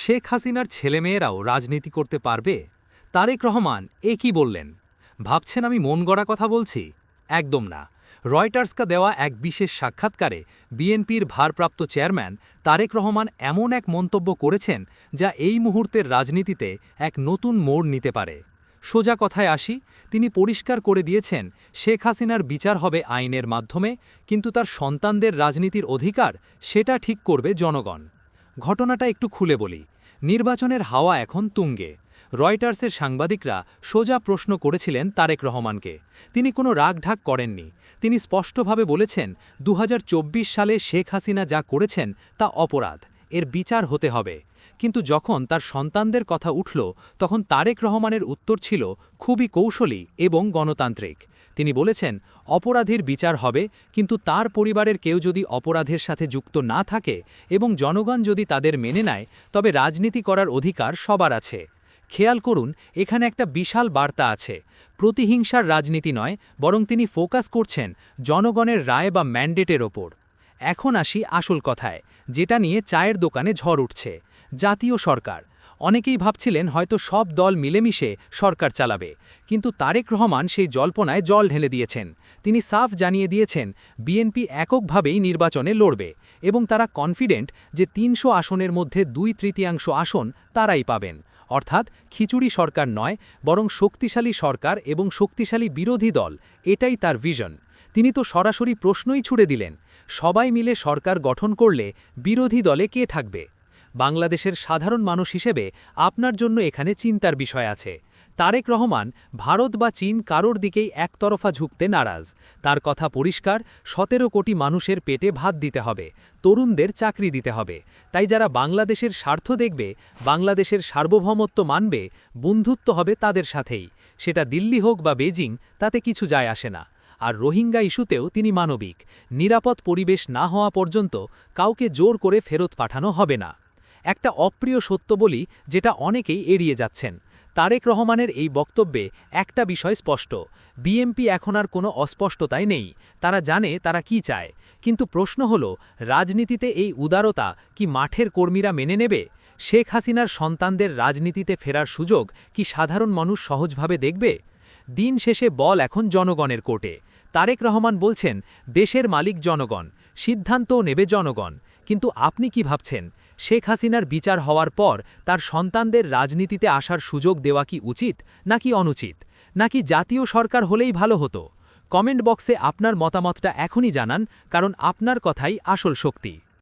শেখ হাসিনার ছেলেমেয়েরাও রাজনীতি করতে পারবে? তারেক রহমান কি বললেন? ভাবছেন আমি মন গড়া কথা বলছি? একদম না। রয়টার্সকে দেওয়া এক বিশেষ সাক্ষাৎকারে বিএনপির ভারপ্রাপ্ত চেয়ারম্যান তারেক রহমান এমন এক মন্তব্য করেছেন যা এই মুহূর্তের রাজনীতিতে এক নতুন মোড় নিতে পারে। সোজা কথায় আসি, তিনি পরিষ্কার করে দিয়েছেন শেখ হাসিনার বিচার হবে আইনের মাধ্যমে, কিন্তু তার সন্তানদের রাজনীতির অধিকার সেটা ঠিক করবে জনগণ। ঘটনাটা একটু খুলে বলি। নির্বাচনের হাওয়া এখন তুঙ্গে। রয়টার্সের সাংবাদিকরা সোজা প্রশ্ন করেছিলেন তারেক রহমানকে। তিনি কোনো রাগঢাক করেননি। তিনি স্পষ্টভাবে বলেছেন ২০২৪ সালে শেখ হাসিনা যা করেছেন তা অপরাধ, এর বিচার হতে হবে। কিন্তু যখন তার সন্তানদের কথা উঠল, তখন তারেক রহমানের উত্তর ছিল খুবই কৌশলী এবং গণতান্ত্রিক। তিনি বলেছেন অপরাধীর বিচার হবে, কিন্তু তার পরিবারের কেউ যদি অপরাধের সাথে যুক্ত না থাকে এবং জনগণ যদি তাদের মেনে নেয়, তবে রাজনীতি করার অধিকার সবার আছে। খেয়াল করুন, এখানে একটা বিশাল বার্তা আছে। প্রতিহিংসার রাজনীতি নয়, বরং তিনি ফোকাস করছেন জনগণের রায় বা ম্যান্ডেটের ওপর। এখন আসি আসল কথায়, যেটা নিয়ে চায়ের দোকানে ঝড় উঠছে। জাতীয় সরকার। অনেকেই ভাবছিলেন হয়তো সব দল মিলেমিশে সরকার চালাবে, কিন্তু তারেক রহমান সেই জল্পনায় জল ঢেলে দিয়েছেন। তিনি সাফ জানিয়ে দিয়েছেন বিএনপি এককভাবেই নির্বাচনে লড়বে এবং তারা কনফিডেন্ট যে ৩০০ আসনের মধ্যে ২/৩ আসন তারাই পাবেন। অর্থাৎ খিচুড়ি সরকার নয়, বরং শক্তিশালী সরকার এবং শক্তিশালী বিরোধী দল, এটাই তার ভিশন। তিনি তো সরাসরি প্রশ্নই ছুড়ে দিলেন, সবাই মিলে সরকার গঠন করলে বিরোধী দলে কে থাকবে? বাংলাদেশের সাধারণ মানুষ হিসেবে আপনার জন্য এখানে চিন্তার বিষয় আছে। তারেক রহমান ভারত বা চীন কারোর দিকেই একতরফা ঝুঁকতে নারাজ। তার কথা পরিষ্কার, ১৭ কোটি মানুষের পেটে ভাত দিতে হবে, তরুণদের চাকরি দিতে হবে। তাই যারা বাংলাদেশের স্বার্থ দেখবে, বাংলাদেশের সার্বভৌমত্ব মানবে, বন্ধুত্ব হবে তাদের সাথেই। সেটা দিল্লি হোক বা বেজিং, তাতে কিছু যায় আসে না। আর রোহিঙ্গা ইস্যুতেও তিনি মানবিক। নিরাপদ পরিবেশ না হওয়া পর্যন্ত কাউকে জোর করে ফেরত পাঠানো হবে না। একটা অপ্রিয় সত্য বলি, যেটা অনেকেই এড়িয়ে যাচ্ছেন। তারেক রহমানের এই বক্তব্যে একটা বিষয় স্পষ্ট, বিএনপি এখন আর কোনো অস্পষ্টতাই নেই। তারা জানে তারা কি চায়। কিন্তু প্রশ্ন হল, রাজনীতিতে এই উদারতা কি মাঠের কর্মীরা মেনে নেবে? শেখ হাসিনার সন্তানদের রাজনীতিতে ফেরার সুযোগ কি সাধারণ মানুষ সহজভাবে দেখবে? দিন শেষে বল এখন জনগণের কোর্টে। তারেক রহমান বলছেন দেশের মালিক জনগণ, সিদ্ধান্তও নেবে জনগণ। কিন্তু আপনি কি ভাবছেন, শেখ হাসিনার বিচার হওয়ার পর তার সন্তানদের রাজনীতিতে আসার সুযোগ দেওয়া কি উচিত নাকি অনুচিত? নাকি জাতীয় সরকার হলেই ভালো হতো? কমেন্ট বক্সে আপনার মতামতটা এখনই জানান, কারণ আপনার কথাই আসল শক্তি।